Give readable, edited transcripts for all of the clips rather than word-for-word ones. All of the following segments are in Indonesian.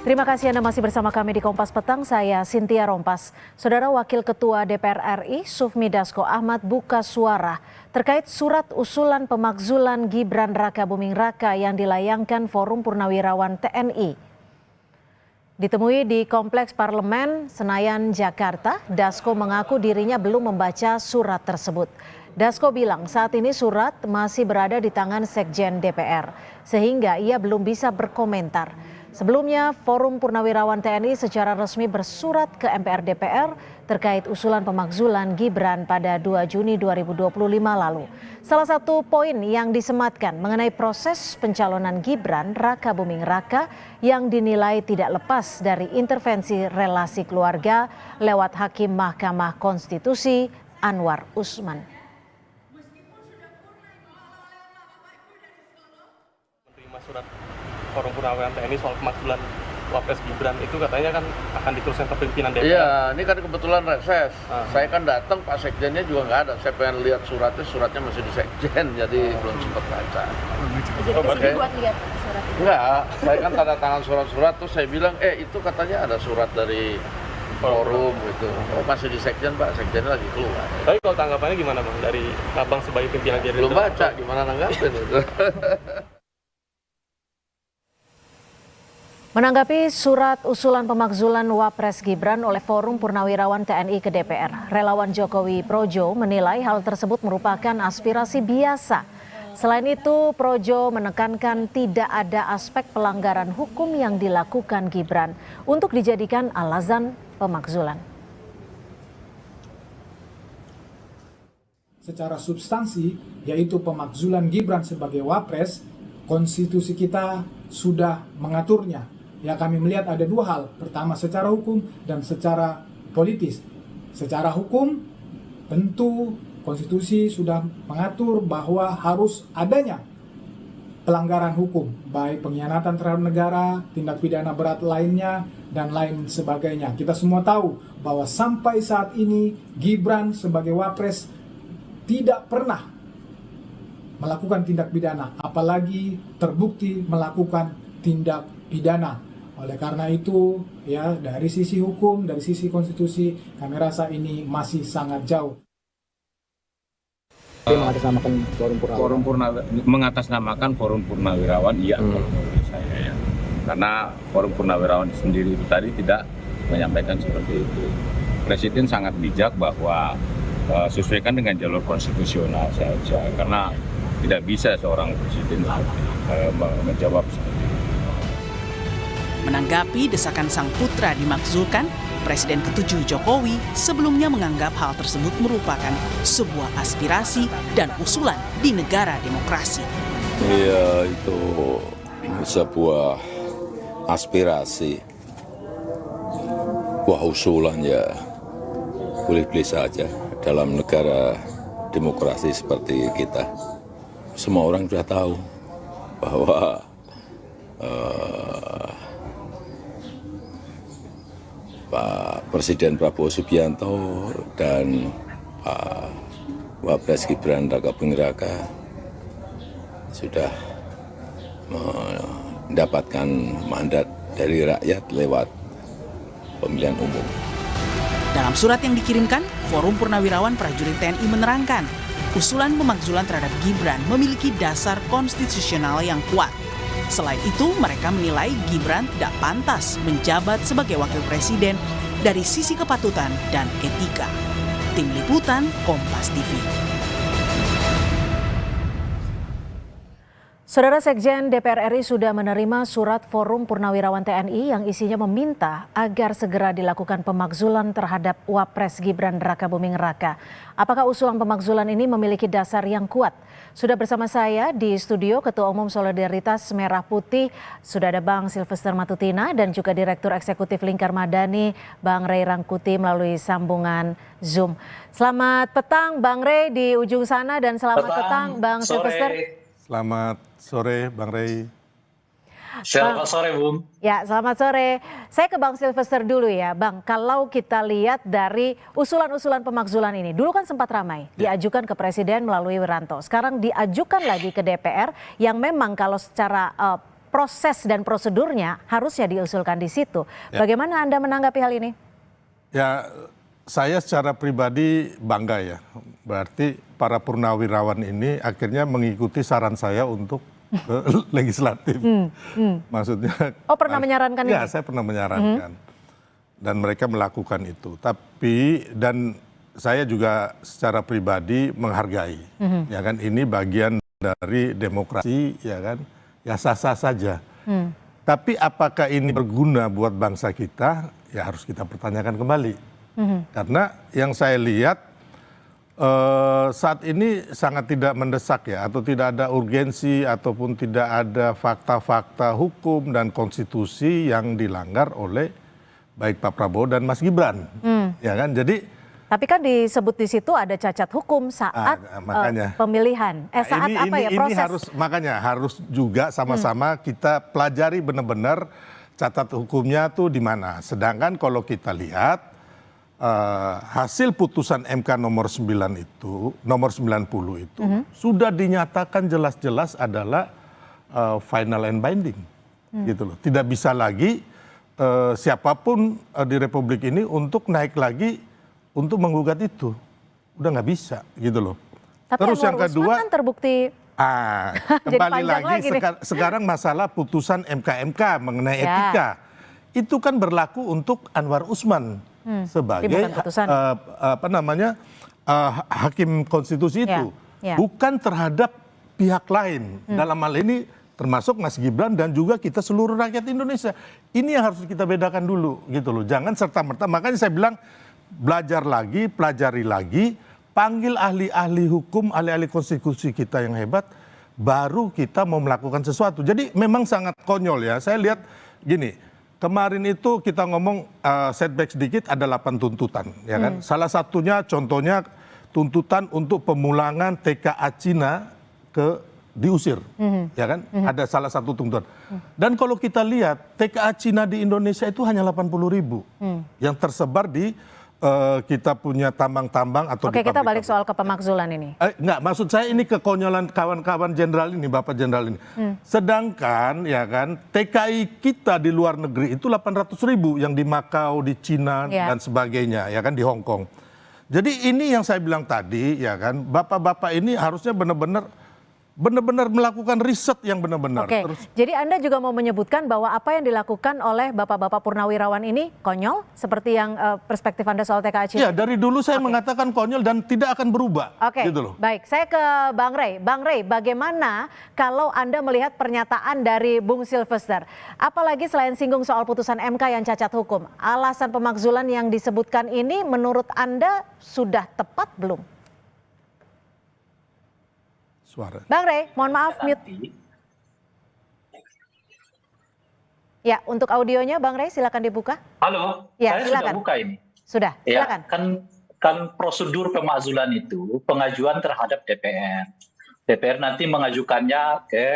Terima kasih Anda masih bersama kami di Kompas Petang, saya Cynthia Rompas. Saudara Wakil Ketua DPR RI, Sufmi Dasko Ahmad buka suara terkait surat usulan pemakzulan Gibran Rakabuming Raka yang dilayangkan Forum Purnawirawan TNI. Ditemui di Kompleks Parlemen Senayan, Jakarta, Dasko mengaku dirinya belum membaca surat tersebut. Dasko bilang saat ini surat masih berada di tangan Sekjen DPR, sehingga ia belum bisa berkomentar. Sebelumnya, Forum Purnawirawan TNI secara resmi bersurat ke MPR DPR terkait usulan pemakzulan Gibran pada 2 Juni 2025 lalu. Salah satu poin yang disematkan mengenai proses pencalonan Gibran Rakabuming Raka yang dinilai tidak lepas dari intervensi relasi keluarga lewat Hakim Mahkamah Konstitusi Anwar Usman. Menerima surat Forum Purnawirawan TNI soal pemakzulan Wapres Gibran itu katanya kan akan diteruskan ke pimpinan DPR. Iya, ini kan kebetulan reses. Saya kan datang, Pak Sekjennya juga nggak ada. Saya pengen lihat suratnya masih di Sekjen, jadi belum sempat baca. Jadi kesini buat lihat surat itu? Enggak, saya kan tanda tangan surat-surat, terus saya bilang, itu katanya ada surat dari forum gitu. Oh, masih di Sekjen, Pak. Sekjennya lagi keluar. Tapi kalau tanggapannya gimana Bang dari Abang sebagai pimpinan Gerindra? Belum baca, gimana nanggapin itu. Menanggapi surat usulan pemakzulan Wapres Gibran oleh Forum Purnawirawan TNI ke DPR, relawan Jokowi Projo menilai hal tersebut merupakan aspirasi biasa. Selain itu, Projo menekankan tidak ada aspek pelanggaran hukum yang dilakukan Gibran untuk dijadikan alasan pemakzulan. Secara substansi, yaitu pemakzulan Gibran sebagai Wapres, konstitusi kita sudah mengaturnya. Ya, kami melihat ada dua hal. Pertama secara hukum dan secara politis. Secara hukum tentu konstitusi sudah mengatur bahwa harus adanya pelanggaran hukum, baik pengkhianatan terhadap negara, tindak pidana berat lainnya, dan lain sebagainya. Kita semua tahu bahwa sampai saat ini Gibran sebagai Wapres tidak pernah melakukan tindak pidana, apalagi terbukti melakukan tindak pidana. Oleh karena itu, ya, dari sisi hukum, dari sisi konstitusi, kami rasa ini masih sangat jauh. Mengatasnamakan Forum Purnawirawan, iya, menurut saya ya. Karena Forum Purnawirawan sendiri itu tadi tidak menyampaikan seperti itu. Presiden sangat bijak bahwa sesuaikan dengan jalur konstitusional saja, karena tidak bisa seorang presiden menjawab seperti itu. Menanggapi desakan sang putra dimakzulkan, Presiden ke-7 Jokowi sebelumnya menganggap hal tersebut merupakan sebuah aspirasi dan usulan di negara demokrasi. Iya, itu sebuah aspirasi, buah usulan ya boleh-boleh saja dalam negara demokrasi seperti kita. Semua orang sudah tahu bahwa Pak Presiden Prabowo Subianto dan Pak Wapres Gibran Rakabuming Raka sudah mendapatkan mandat dari rakyat lewat pemilihan umum. Dalam surat yang dikirimkan, Forum Purnawirawan Prajurit TNI menerangkan, usulan pemakzulan terhadap Gibran memiliki dasar konstitusional yang kuat. Selain itu, mereka menilai Gibran tidak pantas menjabat sebagai wakil presiden dari sisi kepatutan dan etika. Tim Liputan, Kompas TV. Saudara Sekjen DPR RI sudah menerima surat Forum Purnawirawan TNI yang isinya meminta agar segera dilakukan pemakzulan terhadap Wapres Gibran Rakabuming Raka. Apakah usulan pemakzulan ini memiliki dasar yang kuat? Sudah bersama saya di studio Ketua Umum Solidaritas Merah Putih, sudah ada Bang Silvester Matutina dan juga Direktur Eksekutif Lingkar Madani, Bang Ray Rangkuti melalui sambungan Zoom. Selamat petang Bang Ray di ujung sana dan selamat petang Bang Silvester. Selamat sore Bang Ray. Selamat sore Bung. Ya, selamat sore. Saya ke Bang Silvester dulu ya Bang. Kalau kita lihat dari usulan-usulan pemakzulan ini, dulu kan sempat ramai diajukan ke Presiden melalui Wiranto. Sekarang diajukan lagi ke DPR yang memang kalau secara proses dan prosedurnya harusnya diusulkan di situ. Ya. Bagaimana Anda menanggapi hal ini? Ya, saya secara pribadi bangga ya. Berarti para purnawirawan ini akhirnya mengikuti saran saya untuk legislatif. Maksudnya. Oh, pernah menyarankan ya, ini? saya pernah menyarankan. Dan mereka melakukan itu. Dan saya juga secara pribadi menghargai. Ya kan, ini bagian dari demokrasi, ya kan. Ya sah-sah saja. Tapi apakah ini berguna buat bangsa kita? Ya harus kita pertanyakan kembali. Karena yang saya lihat saat ini sangat tidak mendesak ya, atau tidak ada urgensi ataupun tidak ada fakta-fakta hukum dan konstitusi yang dilanggar oleh baik Pak Prabowo dan Mas Gibran. Ya kan? Jadi tapi kan disebut di situ ada cacat hukum saat makanya. Pemilihan. Saat apa ya proses? Makanya harus juga sama-sama kita pelajari benar-benar catat hukumnya tuh di mana. Sedangkan kalau kita lihat hasil putusan MK nomor 90 itu sudah dinyatakan jelas-jelas adalah final and binding. Gitu loh. Tidak bisa lagi siapapun di Republik ini untuk naik lagi untuk menggugat itu. Udah nggak bisa gitu loh. Tapi terus yang kedua kan terbukti kembali lagi sekarang masalah putusan MK mengenai etika. Itu kan berlaku untuk Anwar Usman sebagai hakim konstitusi itu. Bukan terhadap pihak lain. Dalam hal ini termasuk Mas Gibran dan juga kita seluruh rakyat Indonesia. Ini yang harus kita bedakan dulu gitu loh. Jangan serta-merta, makanya saya bilang belajar lagi, pelajari lagi, panggil ahli-ahli hukum, ahli-ahli konstitusi kita yang hebat, baru kita mau melakukan sesuatu. Jadi memang sangat konyol ya. Saya lihat gini, kemarin itu kita ngomong setback sedikit ada 8 tuntutan, ya kan? Salah satunya contohnya tuntutan untuk pemulangan TKA Cina diusir, ya kan? Ada salah satu tuntutan. Dan kalau kita lihat TKA Cina di Indonesia itu hanya 80.000 yang tersebar di kita punya tambang-tambang atau Oke, kita balik soal kepemakzulan ini. Enggak, maksud saya ini kekonyolan kawan-kawan jenderal ini, Bapak Jenderal ini. Sedangkan ya kan TKI kita di luar negeri itu 800.000 yang di Makau, di Cina dan sebagainya, ya kan di Hong Kong. Jadi ini yang saya bilang tadi, ya kan, bapak-bapak ini harusnya benar-benar melakukan riset yang benar-benar. Oke, jadi Anda juga mau menyebutkan bahwa apa yang dilakukan oleh bapak-bapak purnawirawan ini konyol, seperti yang perspektif Anda soal TKA Cina? Ya, dari dulu saya mengatakan konyol dan tidak akan berubah. Oke, gitu loh. Baik. Saya ke Bang Rey. Bang Rey, bagaimana kalau Anda melihat pernyataan dari Bung Silvester? Apalagi selain singgung soal putusan MK yang cacat hukum, alasan pemakzulan yang disebutkan ini menurut Anda sudah tepat belum? Bang Rey, mohon maaf mute. Ya, untuk audionya Bang Rey silakan dibuka. Halo, ya, saya silakan. sudah buka ini. Sudah, silakan. Ya, kan prosedur pemakzulan itu pengajuan terhadap DPR. DPR nanti mengajukannya ke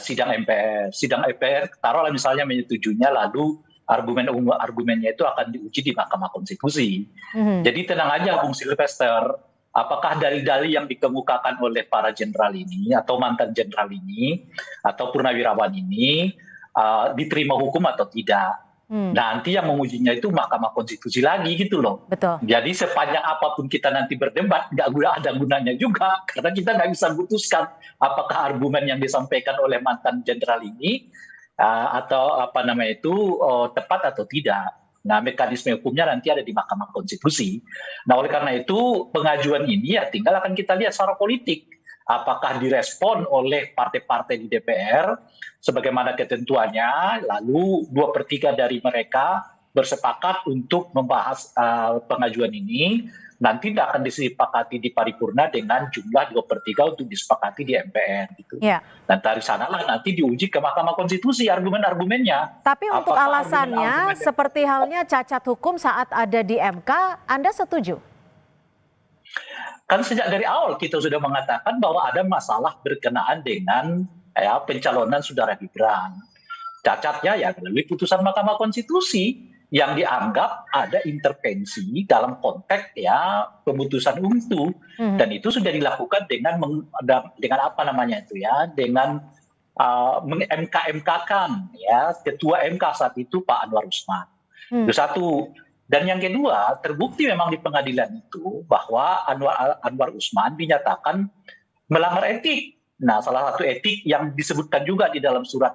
sidang MPR. Sidang MPR taruhlah misalnya menyetujuinya, lalu argumennya itu akan diuji di Mahkamah Konstitusi. Jadi tenang aja Bung Silvester. Apakah dalil-dalil yang dikemukakan oleh para jenderal ini atau mantan jenderal ini atau purnawirawan ini diterima hukum atau tidak? Nanti yang mengujinya itu Mahkamah Konstitusi lagi gitu loh. Betul. Jadi sepanjang apapun kita nanti berdebat nggak ada gunanya juga karena kita nggak bisa putuskan apakah argumen yang disampaikan oleh mantan jenderal ini atau tepat atau tidak. Nah, mekanisme hukumnya nanti ada di Mahkamah Konstitusi. Nah, oleh karena itu pengajuan ini ya tinggal akan kita lihat secara politik. Apakah direspon oleh partai-partai di DPR sebagaimana ketentuannya, lalu 2/3 dari mereka bersepakat untuk membahas pengajuan ini, nanti tidak akan disepakati di paripurna dengan jumlah 2/3 untuk disepakati di MPR gitu. Dan dari sanalah nanti diuji ke Mahkamah Konstitusi argumen-argumennya. Tapi untuk alasannya seperti halnya cacat hukum saat ada di MK, Anda setuju? Kan sejak dari awal kita sudah mengatakan bahwa ada masalah berkenaan dengan pencalonan saudara Gibran. Cacatnya ya melalui putusan Mahkamah Konstitusi yang dianggap ada intervensi dalam konteks pemutusan itu, dan itu sudah dilakukan dengan meng-MK-MK-kan ya ketua MK saat itu Pak Anwar Usman. Itu satu. Dan yang kedua, terbukti memang di pengadilan itu bahwa Anwar Usman dinyatakan melanggar etik. Nah, salah satu etik yang disebutkan juga di dalam surat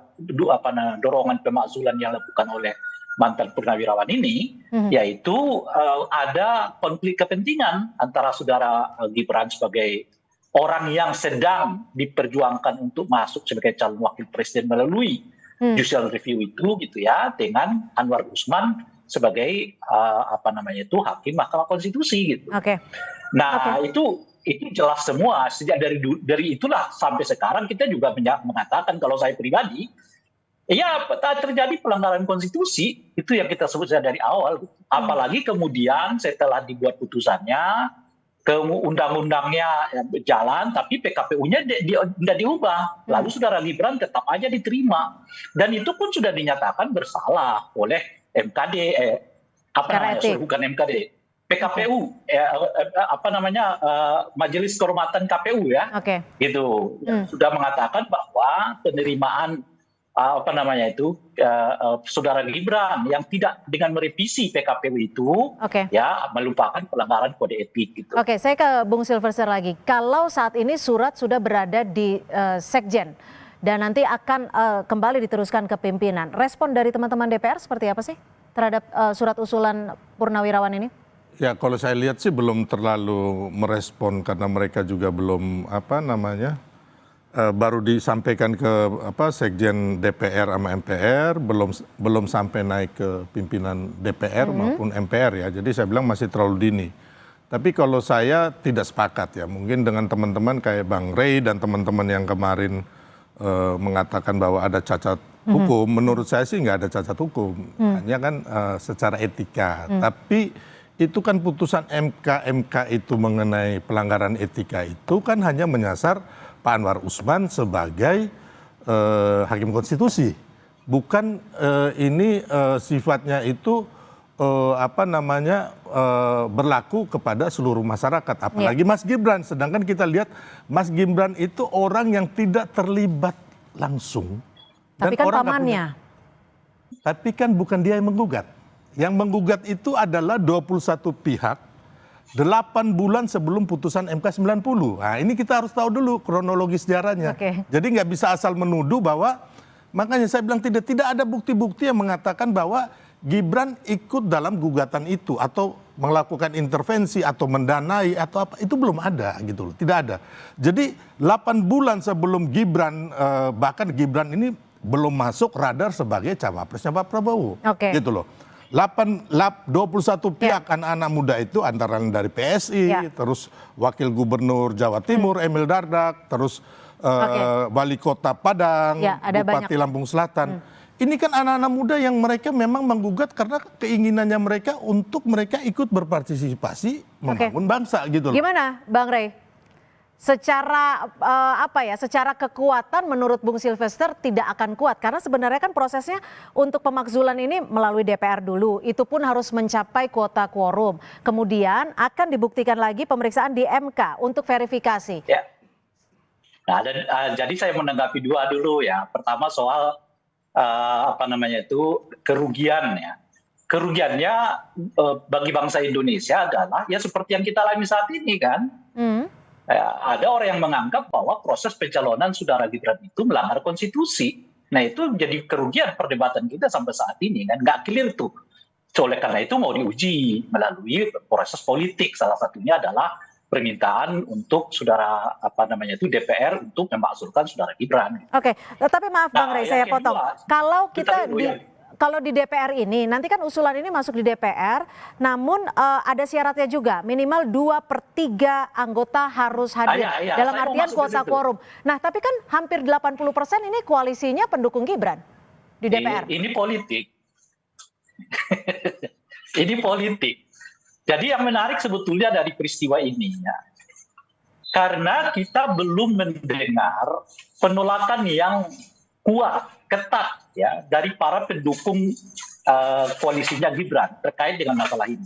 dorongan pemakzulan yang dilakukan oleh mantan purnawirawan ini, yaitu ada konflik kepentingan antara saudara Gibran sebagai orang yang sedang diperjuangkan untuk masuk sebagai calon wakil presiden melalui judicial review itu, gitu ya, dengan Anwar Usman sebagai hakim Mahkamah Konstitusi, gitu. Nah, itu jelas semua. Sejak dari itulah sampai sekarang kita juga mengatakan kalau saya pribadi, ya terjadi pelanggaran konstitusi, itu yang kita sebut dari awal. Apalagi kemudian setelah dibuat putusannya, ke undang-undangnya jalan, tapi PKPU-nya tidak diubah. Lalu saudara Gibran tetap aja diterima. Dan itu pun sudah dinyatakan bersalah oleh MKD, bukan MKD. PKPU, Majelis Kehormatan KPU ya, gitu, sudah mengatakan bahwa penerimaan saudara Gibran yang tidak dengan merevisi PKPU itu, ya melupakan pelanggaran kode etik. Gitu. Saya ke Bung Silverster lagi. Kalau saat ini surat sudah berada di Sekjen dan nanti akan kembali diteruskan ke pimpinan, respon dari teman-teman DPR seperti apa sih terhadap surat usulan Purnawirawan ini? Ya, kalau saya lihat sih belum terlalu merespon karena mereka juga belum baru disampaikan ke Sekjen DPR sama MPR, belum sampai naik ke pimpinan DPR maupun MPR ya. Jadi saya bilang masih terlalu dini. Tapi kalau saya tidak sepakat ya, mungkin dengan teman-teman kayak Bang Rey dan teman-teman yang kemarin mengatakan bahwa ada cacat hukum, menurut saya sih nggak ada cacat hukum, hanya kan secara etika. Tapi itu kan putusan MK itu mengenai pelanggaran etika itu kan hanya menyasar Pak Anwar Usman sebagai hakim konstitusi. Bukan ini sifatnya itu berlaku kepada seluruh masyarakat. Apalagi Mas Gibran. Sedangkan kita lihat Mas Gibran itu orang yang tidak terlibat langsung. Tapi kan pamannya. Tapi kan bukan dia yang menggugat. Yang menggugat itu adalah 21 pihak 8 bulan sebelum putusan MK 90. Nah, ini kita harus tahu dulu kronologi sejarahnya. Jadi nggak bisa asal menuduh bahwa, makanya saya bilang tidak ada bukti-bukti yang mengatakan bahwa Gibran ikut dalam gugatan itu atau melakukan intervensi atau mendanai atau apa, itu belum ada gitu loh, tidak ada. Jadi 8 bulan sebelum Gibran, bahkan Gibran ini belum masuk radar sebagai cawapresnya Pak Prabowo. Gitu loh. 21 pihak anak-anak muda itu antara dari PSI, terus Wakil Gubernur Jawa Timur Emil Dardak, terus Wali Kota Padang, Bupati Lampung Selatan. Ini kan anak-anak muda yang mereka memang menggugat karena keinginannya mereka untuk mereka ikut berpartisipasi membangun bangsa gitu loh. Gimana Bang Rey? Secara secara kekuatan menurut Bung Silverster tidak akan kuat karena sebenarnya kan prosesnya untuk pemakzulan ini melalui DPR dulu, itu pun harus mencapai kuota quorum, kemudian akan dibuktikan lagi pemeriksaan di MK untuk verifikasi. Ya. Nah, jadi saya menanggapi dua dulu ya. Pertama soal kerugian ya. Kerugiannya bagi bangsa Indonesia adalah ya seperti yang kita alami saat ini kan. Ada orang yang menganggap bahwa proses pencalonan saudara Gibran itu melanggar konstitusi. Nah itu jadi kerugian perdebatan kita sampai saat ini kan, nggak clear tuh. Oleh karena itu mau diuji melalui proses politik. Salah satunya adalah permintaan untuk saudara DPR untuk memakzulkan saudara Gibran. Tapi maaf Bang Rey, saya potong. Kalau kita kalau di DPR ini, nanti kan usulan ini masuk di DPR, namun ada syaratnya juga, minimal 2/3 anggota harus hadir, dalam artian kuota quorum. Nah tapi kan hampir 80% ini koalisinya pendukung Gibran di DPR. Ini politik. Ini politik. Jadi yang menarik sebetulnya dari peristiwa ini, ya, karena kita belum mendengar penolakan yang kuat, ketat ya dari para pendukung koalisinya Gibran terkait dengan masalah ini.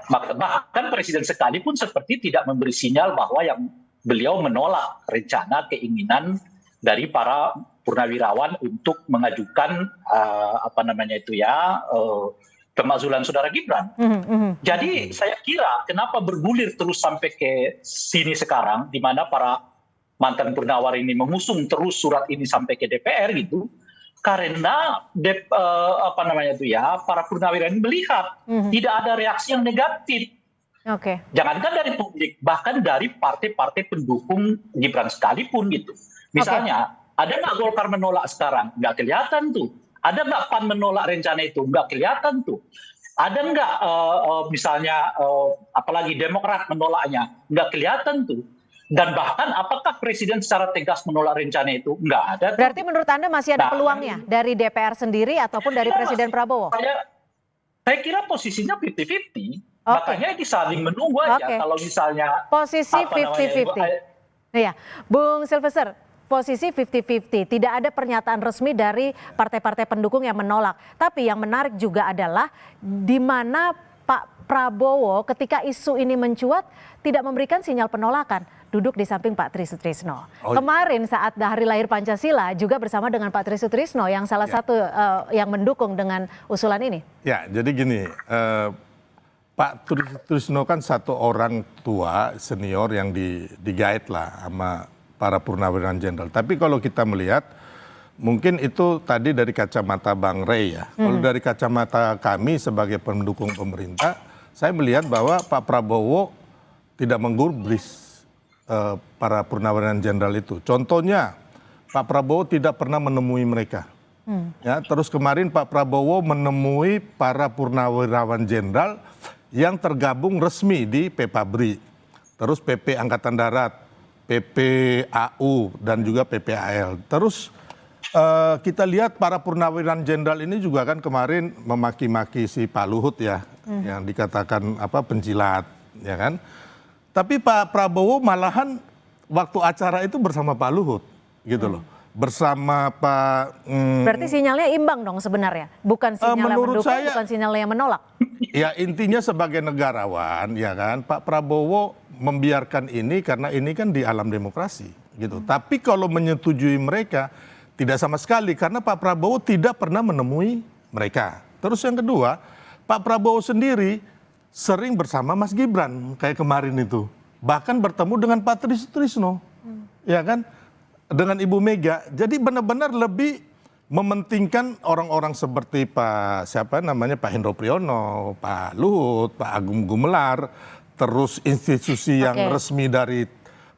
Bahkan Presiden sekalipun seperti tidak memberi sinyal bahwa yang beliau menolak rencana keinginan dari para purnawirawan untuk mengajukan pemakzulan saudara Gibran. Jadi saya kira kenapa bergulir terus sampai ke sini sekarang, di mana para mantan purnawirawan ini mengusung terus surat ini sampai ke DPR gitu, karena para purnawirawan ini melihat tidak ada reaksi yang negatif. Jangankan dari publik, bahkan dari partai-partai pendukung Gibran sekalipun gitu. Misalnya, ada nggak Golkar menolak sekarang? Nggak kelihatan tuh. Ada nggak PAN menolak rencana itu? Nggak kelihatan tuh. Ada nggak apalagi Demokrat menolaknya? Nggak kelihatan tuh. Dan bahkan apakah Presiden secara tegas menolak rencana itu? Nggak ada. Berarti menurut Anda masih ada peluangnya dari DPR sendiri ataupun dari Presiden Prabowo? Saya kira posisinya 50-50. Makanya disaling menunggu aja. Kalau misalnya posisi 50-50. Iya, Bung Sylvester. Posisi 50-50, tidak ada pernyataan resmi dari partai-partai pendukung yang menolak. Tapi yang menarik juga adalah di mana Pak Prabowo ketika isu ini mencuat tidak memberikan sinyal penolakan. Duduk di samping Pak Tri Sutrisno. Kemarin saat hari lahir Pancasila juga bersama dengan Pak Tri Sutrisno yang salah satu yang mendukung dengan usulan ini. Ya, jadi gini, Pak Tri Sutrisno kan satu orang tua senior yang digait lah sama para purnawirawan jenderal. Tapi kalau kita melihat, mungkin itu tadi dari kacamata Bang Rey ya. Kalau dari kacamata kami sebagai pendukung pemerintah, saya melihat bahwa Pak Prabowo tidak menggubris para purnawirawan jenderal itu. Contohnya, Pak Prabowo tidak pernah menemui mereka. Ya, terus kemarin Pak Prabowo menemui para purnawirawan jenderal yang tergabung resmi di PPABRI, terus PP Angkatan Darat, PPAU dan juga PPAL. Terus kita lihat para purnawirawan jenderal ini juga kan kemarin memaki-maki si Pak Luhut ya, yang dikatakan penjilat, ya kan. Tapi Pak Prabowo malahan waktu acara itu bersama Pak Luhut, gitu loh. Bersama Pak. Berarti sinyalnya imbang dong sebenarnya, bukan sinyal yang mendukung, bukan sinyal yang menolak. Ya intinya sebagai negarawan, ya kan, Pak Prabowo membiarkan ini karena ini kan di alam demokrasi gitu. Tapi kalau menyetujui mereka tidak sama sekali karena Pak Prabowo tidak pernah menemui mereka. Terus yang kedua, Pak Prabowo sendiri sering bersama Mas Gibran kayak kemarin itu. Bahkan bertemu dengan Pak Tri Sutrisno. Ya kan? Dengan Ibu Mega. Jadi benar-benar lebih mementingkan orang-orang seperti Pak Hendro Priyono, Pak Luhut, Pak Agung Gumelar, terus institusi yang resmi dari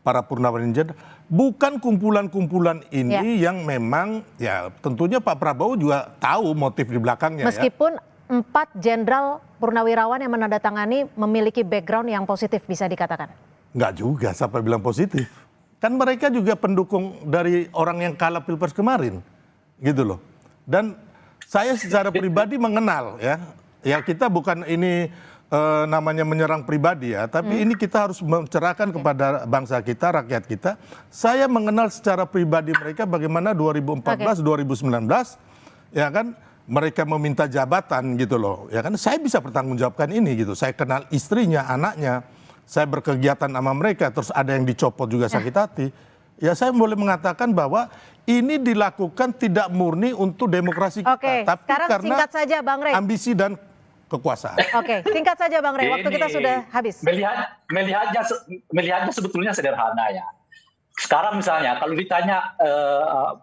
para purnawirawan jenderal, bukan kumpulan-kumpulan ini yang memang ya tentunya Pak Prabowo juga tahu motif di belakangnya. Meskipun 4 jenderal purnawirawan yang menandatangani memiliki background yang positif bisa dikatakan. Enggak juga, siapa bilang positif? Kan mereka juga pendukung dari orang yang kalah Pilpres kemarin, gitu loh. Dan saya secara pribadi mengenal ya kita bukan ini namanya menyerang pribadi ya, tapi ini kita harus mencerahkan kepada bangsa kita, rakyat kita. Saya mengenal secara pribadi mereka bagaimana 2014, 2019, ya kan, mereka meminta jabatan gitu loh, ya kan. Saya bisa bertanggungjawabkan ini gitu. Saya kenal istrinya, anaknya, saya berkegiatan sama mereka, terus ada yang dicopot juga sakit hati. Ya saya boleh mengatakan bahwa ini dilakukan tidak murni untuk demokrasi kita, tapi sekarang karena singkat saja, Bang Rey. Ambisi dan kekuasaan. Singkat saja Bang Rey, waktu kita sudah habis. Melihatnya sebetulnya sederhana ya. Sekarang misalnya kalau ditanya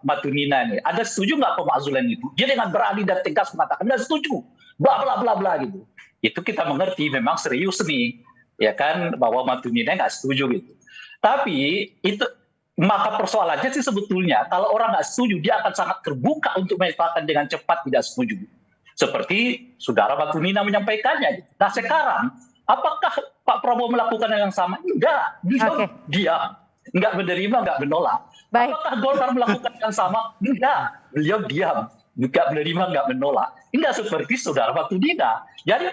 Matunina ini, ada setuju nggak pemakzulan itu? Dia dengan berani dan tegas mengatakan nggak setuju, bla bla bla bla gitu. Itu kita mengerti memang serius nih, ya kan, bahwa Matunina nggak setuju gitu. Tapi itu maka persoalannya sih sebetulnya kalau orang nggak setuju dia akan sangat terbuka untuk menyatakan dengan cepat tidak setuju. Seperti saudara Matunina menyampaikannya. Nah sekarang, apakah Pak Prabowo melakukan yang sama? Enggak, dia enggak menerima, enggak menolak. Apakah Golkar melakukan yang sama? Enggak, beliau diam, enggak menerima, enggak menolak. Enggak seperti saudara Matunina. Jadi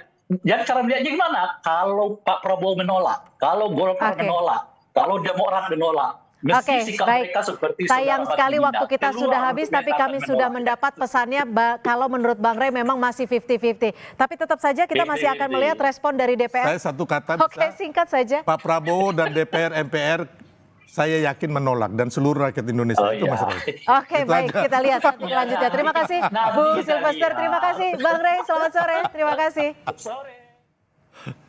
cara melihatnya gimana? Kalau Pak Prabowo menolak, kalau Golkar menolak, kalau Demokrat menolak. Baik. Sayang sekali waktu kita sudah habis, tapi kami sudah mendapat pesannya kalau menurut Bang Rey memang masih 50-50. Tapi tetap saja kita masih akan melihat respon dari DPR. Saya satu kata bisa. Singkat saja. Pak Prabowo dan DPR, MPR saya yakin menolak dan seluruh rakyat Indonesia itu Mas Ray. Oke, baik, kita lihat nanti selanjutnya. Terima kasih Bung Sylvester, terima kasih Bang Rey, selamat sore, terima kasih. Sore.